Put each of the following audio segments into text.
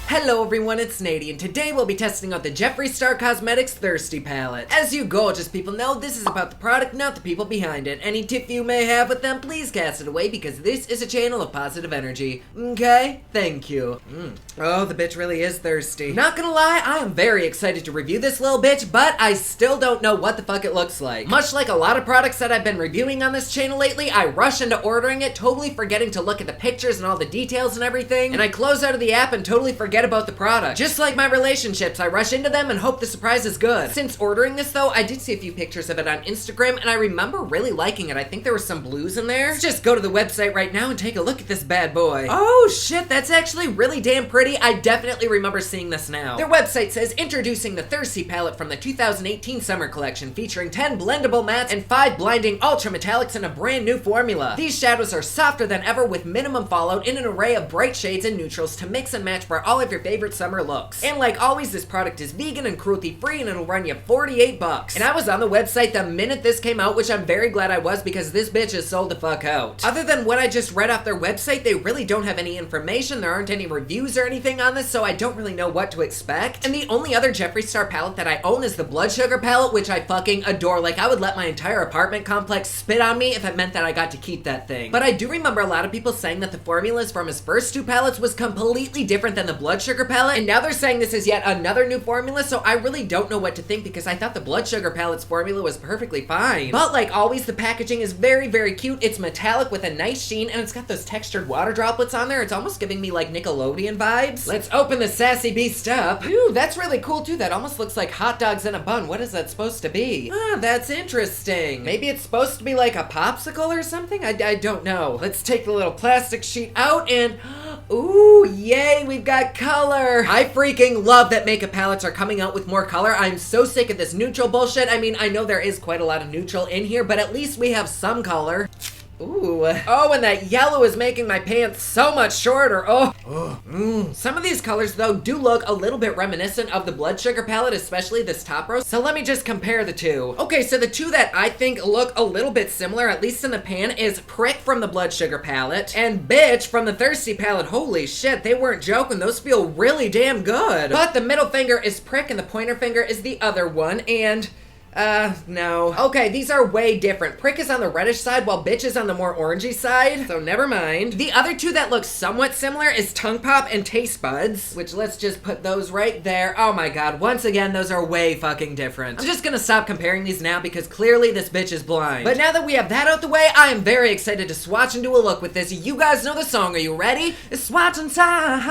Hello everyone, it's Nady, and today we'll be testing out the Jeffree Star Cosmetics Thirsty Palette. As you gorgeous people know, this is about the product, not the people behind it. Any tiff you may have with them, please cast it away because this is a channel of positive energy. Okay? Thank you. Oh, the bitch really is thirsty. Not gonna lie, I am very excited to review this little bitch, but I still don't know what the fuck it looks like. Much like a lot of products that I've been reviewing on this channel lately, I rush into ordering it, totally forgetting to look at the pictures and all the details and everything, and I close out of the app and totally forget about the product. Just like my relationships, I rush into them and hope the surprise is good. Since ordering this though, I did see a few pictures of it on Instagram and I remember really liking it. I think there were some blues in there. Let's just go to the website right now and take a look at this bad boy. Oh shit, that's actually really damn pretty. I definitely remember seeing this now. Their website says, introducing the Thirsty palette from the 2018 summer collection, featuring 10 blendable mattes and 5 blinding ultra metallics in a brand new formula. These shadows are softer than ever with minimum fallout in an array of bright shades and neutrals to mix and match for all of your favorite summer looks. And like always, this product is vegan and cruelty free and it'll run you 48 bucks. And I was on the website the minute this came out, which I'm very glad I was because this bitch is sold the fuck out. Other than what I just read off their website, they really don't have any information. There aren't any reviews or anything on this, so I don't really know what to expect. And the only other Jeffree Star palette that I own is the Blood Sugar palette, which I fucking adore. Like, I would let my entire apartment complex spit on me if it meant that I got to keep that thing. But I do remember a lot of people saying that the formulas from his first 2 palettes was completely different than the Blood Sugar palette, and now they're saying this is yet another new formula, so I really don't know what to think because I thought the Blood Sugar palette's formula was perfectly fine. But like always, the packaging is very, very cute. It's metallic with a nice sheen, and it's got those textured water droplets on there. It's almost giving me like Nickelodeon vibes. Let's open the sassy beast up. Ooh, that's really cool too. That almost looks like hot dogs in a bun. What is that supposed to be? Ah, that's interesting. Maybe it's supposed to be like a popsicle or something? I don't know. Let's take the little plastic sheet out and ooh, yay, we've got color. I freaking love that makeup palettes are coming out with more color. I'm so sick of this neutral bullshit. I mean, I know there is quite a lot of neutral in here, but at least we have some color. Ooh. Oh, and that yellow is making my pants so much shorter. Oh. Some of these colors, though, do look a little bit reminiscent of the Blood Sugar palette, especially this top row. So let me just compare the two. Okay, so the two that I think look a little bit similar, at least in the pan, is Prick from the Blood Sugar palette and Bitch from the Thirsty palette. Holy shit, they weren't joking. Those feel really damn good. But the middle finger is Prick and the pointer finger is the other one, and no. Okay, these are way different. Prick is on the reddish side while Bitch is on the more orangey side, so never mind. The other two that look somewhat similar is Tongue Pop and Taste Buds, which let's just put those right there. Oh my god, once again, those are way fucking different. I'm just gonna stop comparing these now because clearly this bitch is blind. But now that we have that out the way, I am very excited to swatch and do a look with this. You guys know the song, are you ready? It's swatching time.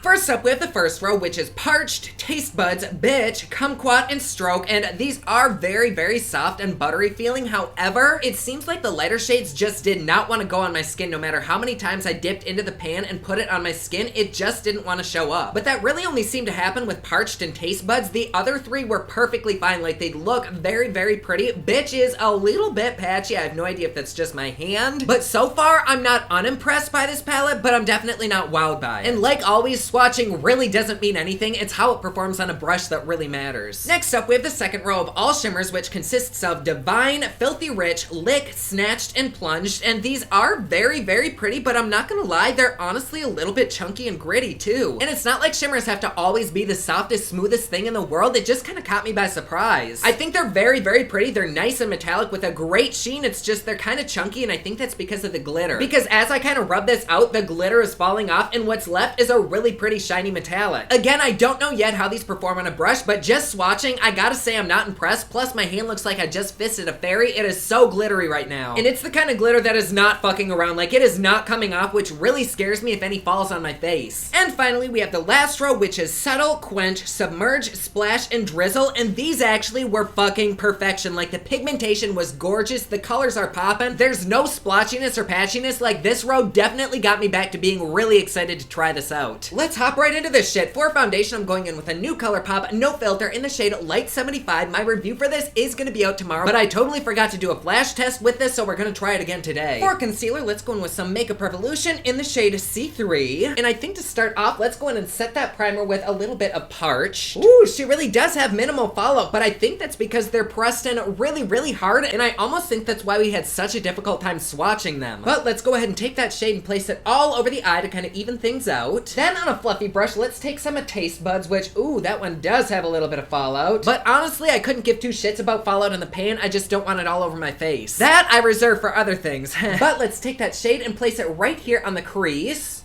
First up, we have the first row, which is Parched, Taste Buds, Bitch, Kumquat, and Stroke, and these are very, very soft and buttery feeling. However, it seems like the lighter shades just did not want to go on my skin. No matter how many times I dipped into the pan and put it on my skin, it just didn't want to show up. But that really only seemed to happen with Parched and Taste Buds. The other three were perfectly fine. Like, they look very, very pretty. Bitch is a little bit patchy. I have no idea if that's just my hand. But so far, I'm not unimpressed by this palette, but I'm definitely not wowed by it. And like always, swatching really doesn't mean anything. It's how it performs on a brush that really matters. Next up, we have the second row of all shimmers, which consists of Divine, Filthy Rich, Lick, Snatched, and Plunged, and these are very, very pretty, but I'm not gonna lie, they're honestly a little bit chunky and gritty too. And it's not like shimmers have to always be the softest, smoothest thing in the world. It just kind of caught me by surprise. I think they're very, very pretty. They're nice and metallic with a great sheen. It's just they're kind of chunky, and I think that's because of the glitter. Because as I kind of rub this out, the glitter is falling off, and what's left is a really pretty shiny metallic. Again, I don't know yet how these perform on a brush, but just swatching, I gotta say I'm not impressed. Plus, my hand looks like I just fisted a fairy. It is so glittery right now. And it's the kind of glitter that is not fucking around. Like, it is not coming off, which really scares me if any falls on my face. And finally, we have the last row, which is Settle, Quench, Submerge, Splash, and Drizzle, and these actually were fucking perfection. Like, the pigmentation was gorgeous. The colors are popping. There's no splotchiness or patchiness. Like, this row definitely got me back to being really excited to try this out. let's hop right into this shit. For foundation, I'm going in with a new ColourPop, no filter, in the shade Light 75. My review for this is gonna be out tomorrow, but I totally forgot to do a flash test with this, so we're gonna try it again today. For concealer, let's go in with some Makeup Revolution in the shade C3. And I think to start off, let's go in and set that primer with a little bit of Parched. Ooh, she really does have minimal fallout, but I think that's because they're pressed in really hard, and I almost think that's why we had such a difficult time swatching them. But let's go ahead and take that shade and place it all over the eye to kind of even things out. Then on a fluffy brush, let's take some of Taste Buds, which, ooh, that one does have a little bit of fallout. But honestly, I couldn't give two shits about fallout in the pan. I just don't want it all over my face. That I reserve for other things. But let's take that shade and place it right here on the crease.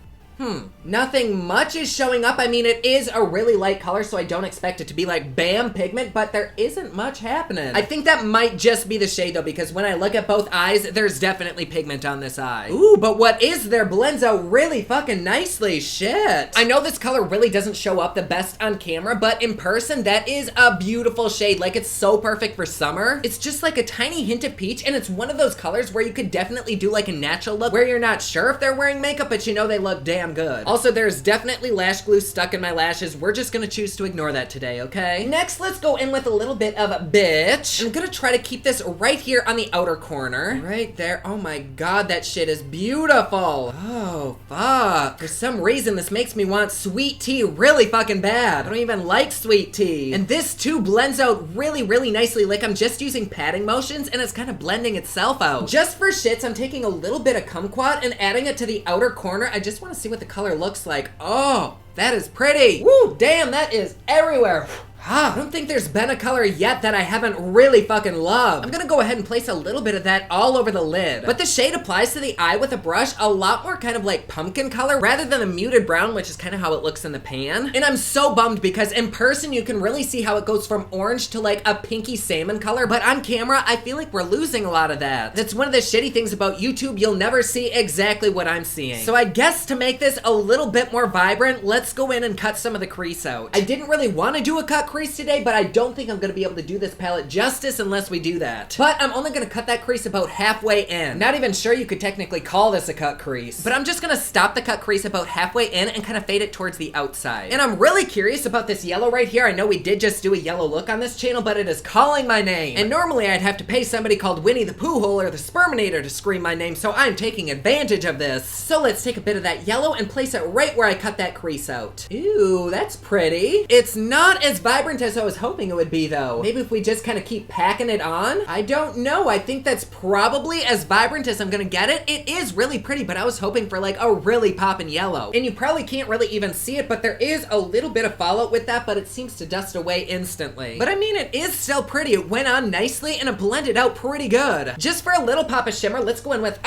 Nothing much is showing up. I mean, it is a really light color, so I don't expect it to be like bam pigment, but there isn't much happening. I think that might just be the shade though, because when I look at both eyes, there's definitely pigment on this eye. Ooh, but what is there blends out really fucking nicely. Shit. I know this color really doesn't show up the best on camera, but in person, that is a beautiful shade. Like, it's so perfect for summer. It's just like a tiny hint of peach, and it's one of those colors where you could definitely do like a natural look where you're not sure if they're wearing makeup, but you know they look damn good. Also, there's definitely lash glue stuck in my lashes. We're just gonna choose to ignore that today, okay? Next, let's go in with a little bit of Bitch. I'm gonna try to keep this right here on the outer corner. Right there. Oh my god, that shit is beautiful. Oh, fuck. For some reason, this makes me want sweet tea really fucking bad. I don't even like sweet tea. And this too blends out really nicely. Like, I'm just using patting motions and it's kind of blending itself out. Just for shits, I'm taking a little bit of kumquat and adding it to the outer corner. I just want to see what the color looks like. Oh, that is pretty. Woo, damn, that is everywhere. I don't think there's been a color yet that I haven't really fucking loved. I'm gonna go ahead and place a little bit of that all over the lid. But the shade applies to the eye with a brush a lot more kind of like pumpkin color rather than a muted brown, which is kind of how it looks in the pan. And I'm so bummed because in person you can really see how it goes from orange to like a pinky salmon color, but on camera I feel like we're losing a lot of that. That's one of the shitty things about YouTube. You'll never see exactly what I'm seeing. So I guess to make this a little bit more vibrant, let's go in and cut some of the crease out. I didn't really want to do a cut crease today, but I don't think I'm gonna be able to do this palette justice unless we do that. But I'm only gonna cut that crease about halfway in. Not even sure you could technically call this a cut crease, but I'm just gonna stop the cut crease about halfway in and kind of fade it towards the outside. And I'm really curious about this yellow right here. I know we did just do a yellow look on this channel, but it is calling my name. And normally I'd have to pay somebody called Winnie the Pooh Hole or the Sperminator to scream my name, so I'm taking advantage of this. So let's take a bit of that yellow and place it right where I cut that crease out. Ooh, that's pretty. It's not as vibrant as I was hoping it would be though. Maybe if we just kind of keep packing it on? I don't know. I think that's probably as vibrant as I'm gonna get it. It is really pretty, but I was hoping for like a really poppin' yellow. And you probably can't really even see it, but there is a little bit of fallout with that, but it seems to dust away instantly. But I mean, it is still pretty. It went on nicely and it blended out pretty good. Just for a little pop of shimmer, let's go in with,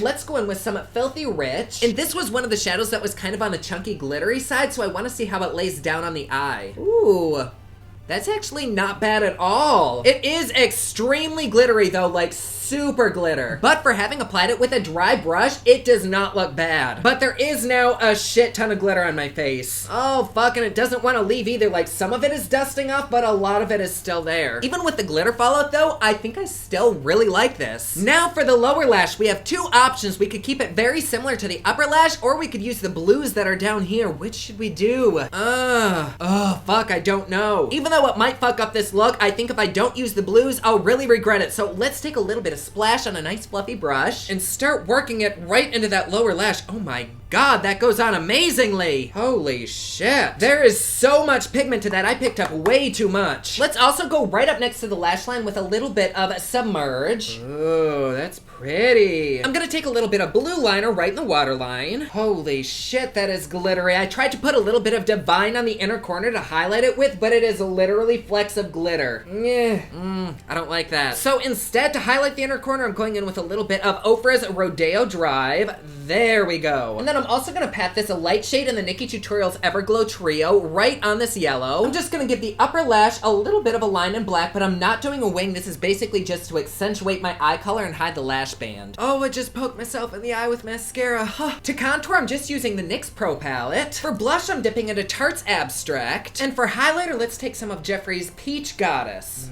let's go in with some Filthy Rich. And this was one of the shadows that was kind of on the chunky glittery side, so I want to see how it lays down on the eye. Ooh. That's actually not bad at all. It is extremely glittery though, like super glitter. But for having applied it with a dry brush, it does not look bad. But there is now a shit ton of glitter on my face. Oh fuck, and it doesn't want to leave either. Like, some of it is dusting off, but a lot of it is still there. Even with the glitter fallout though, I think I still really like this. Now for the lower lash, we have two options. We could keep it very similar to the upper lash, or we could use the blues that are down here. Which should we do? Oh fuck, I don't know. Even though it might fuck up this look, I think if I don't use the blues, I'll really regret it. So let's take a little bit of splash on a nice fluffy brush and start working it right into that lower lash. Oh my god, that goes on amazingly. Holy shit. There is so much pigment to that. I picked up way too much. Let's also go right up next to the lash line with a little bit of Submerge. Oh, that's pretty. I'm gonna take a little bit of blue liner right in the waterline. Holy shit, that is glittery. I tried to put a little bit of Divine on the inner corner to highlight it with, but it is literally flecks of glitter. I don't like that. So instead, to highlight the inner corner, I'm going in with a little bit of Ofra's Rodeo Drive. There we go. And then I'm also gonna pat this a light shade in the Nikki Tutorials Everglow Trio right on this yellow. I'm just gonna give the upper lash a little bit of a line in black, but I'm not doing a wing. This is basically just to accentuate my eye color and hide the lash band. Oh, I just poked myself in the eye with mascara. To contour, I'm just using the NYX Pro palette. For blush, I'm dipping into Tarte's Abstract. And for highlighter, let's take some of Jeffree's Peach Goddess.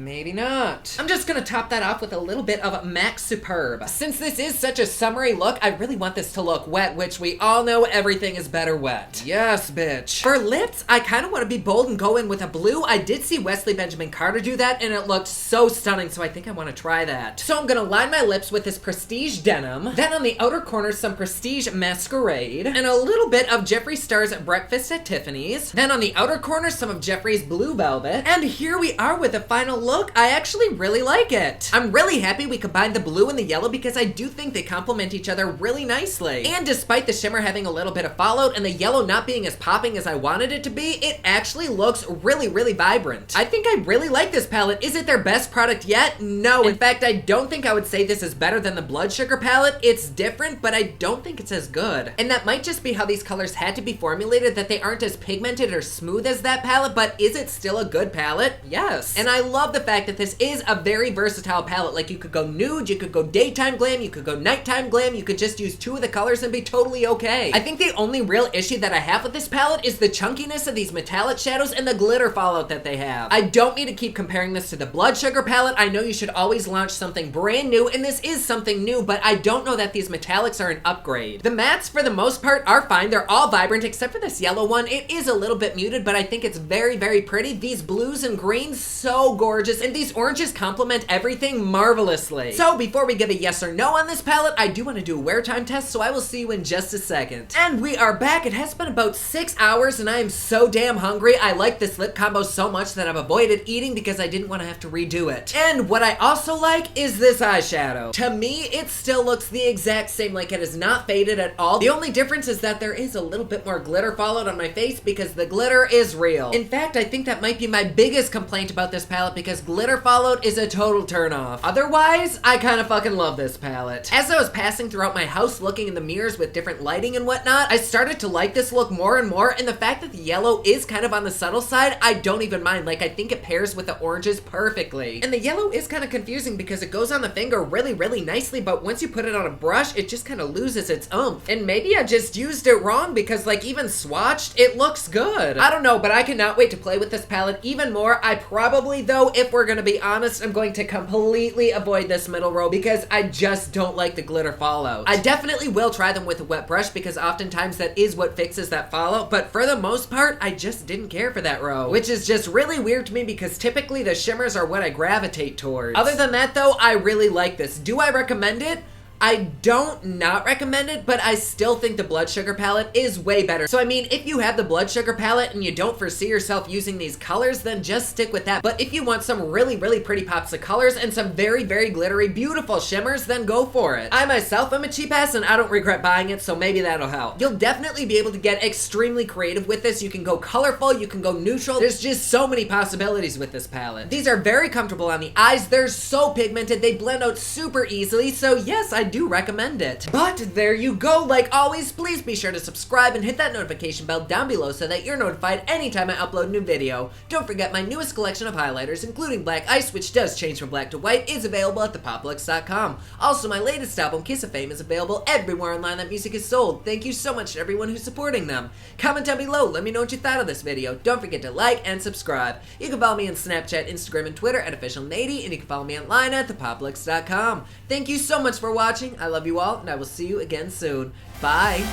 Maybe not. I'm just gonna top that off with a little bit of MAC Superb. Since this is such a summery look, I really want this to look wet, which we all know everything is better wet. Yes, bitch. For lips, I kind of want to be bold and go in with a blue. I did see Wesley Benjamin Carter do that, and it looked so stunning, so I think I want to try that. So I'm gonna line my lips with this Prestige Denim, then on the outer corners some Prestige Masquerade, and a little bit of Jeffree Star's Breakfast at Tiffany's, then on the outer corners some of Jeffree's Blue Velvet, and here we are with the final look. I actually really like it. I'm really happy we combined the blue and the yellow because I do think they complement each other really nicely. And despite the shimmer having a little bit of fallout and the yellow not being as popping as I wanted it to be, it actually looks really, really vibrant. I think I really like this palette. Is it their best product yet? No. In fact, I don't think I would say this is better than the Blood Sugar palette. It's different, but I don't think it's as good. And that might just be how these colors had to be formulated, that they aren't as pigmented or smooth as that palette, but is it still a good palette? Yes. And I love the fact that this is a very versatile palette. Like, you could go nude, you could go daytime glam, you could go nighttime glam, you could just use two of the colors and be totally okay. I think the only real issue that I have with this palette is the chunkiness of these metallic shadows and the glitter fallout that they have. I don't need to keep comparing this to the Blood Sugar palette. I know you should always launch something brand new, and this is something new, but I don't know that these metallics are an upgrade. The mattes, for the most part, are fine. They're all vibrant, except for this yellow one. It is a little bit muted, but I think it's very, very pretty. These blues and greens, so gorgeous, and these oranges complement everything marvelously. So before we give a yes or no on this palette, I do want to do a wear time test, so I will see you in just a second. And we are back. It has been about 6 hours, and I am so damn hungry. I like this lip combo so much that I've avoided eating because I didn't want to have to redo it. And what I also like is this eyeshadow. To me, it still looks the exact same, like it is not faded at all. The only difference is that there is a little bit more glitter fallout on my face because the glitter is real. In fact, I think that might be my biggest complaint about this palette because glitter fallout is a total turn off. Otherwise, I kind of fucking love this palette. As I was passing throughout my house looking in the mirrors with different lighting and whatnot, I started to like this look more and more, and the fact that the yellow is kind of on the subtle side, I don't even mind. Like, I think it pairs with the oranges perfectly. And the yellow is kind of confusing because it goes on the finger really, really nicely, but once you put it on a brush, it just kind of loses its oomph. And maybe I just used it wrong because, like, even swatched, it looks good. I don't know, but I cannot wait to play with this palette even more. I probably, though, if we're gonna be honest, I'm going to completely avoid this middle row because I just don't like the glitter fallout. I definitely will try them with a wet brush because oftentimes that is what fixes that fallout, but for the most part, I just didn't care for that row, which is just really weird to me because typically the shimmers are what I gravitate towards. Other than that, though, I really like this. Do I recommend it? I don't not recommend it, but I still think the Blood Sugar palette is way better. So I mean, if you have the Blood Sugar palette and you don't foresee yourself using these colors, then just stick with that. But if you want some really, really pretty pops of colors and some very, very glittery, beautiful shimmers, then go for it. I myself am a cheap ass and I don't regret buying it, so maybe that'll help. You'll definitely be able to get extremely creative with this. You can go colorful, you can go neutral. There's just so many possibilities with this palette. These are very comfortable on the eyes. They're so pigmented. They blend out super easily. So yes, I do recommend it. But there you go. Like always, please be sure to subscribe and hit that notification bell down below so that you're notified anytime I upload a new video. Don't forget my newest collection of highlighters, including Black Ice, which does change from black to white, is available at thepopluxe.com. Also, my latest album, Kiss of Fame, is available everywhere online that music is sold. Thank you so much to everyone who's supporting them. Comment down below. Let me know what you thought of this video. Don't forget to like and subscribe. You can follow me on Snapchat, Instagram, and Twitter at officialnady, and you can follow me online at thepopluxe.com. Thank you so much for watching. I love you all, and I will see you again soon. Bye!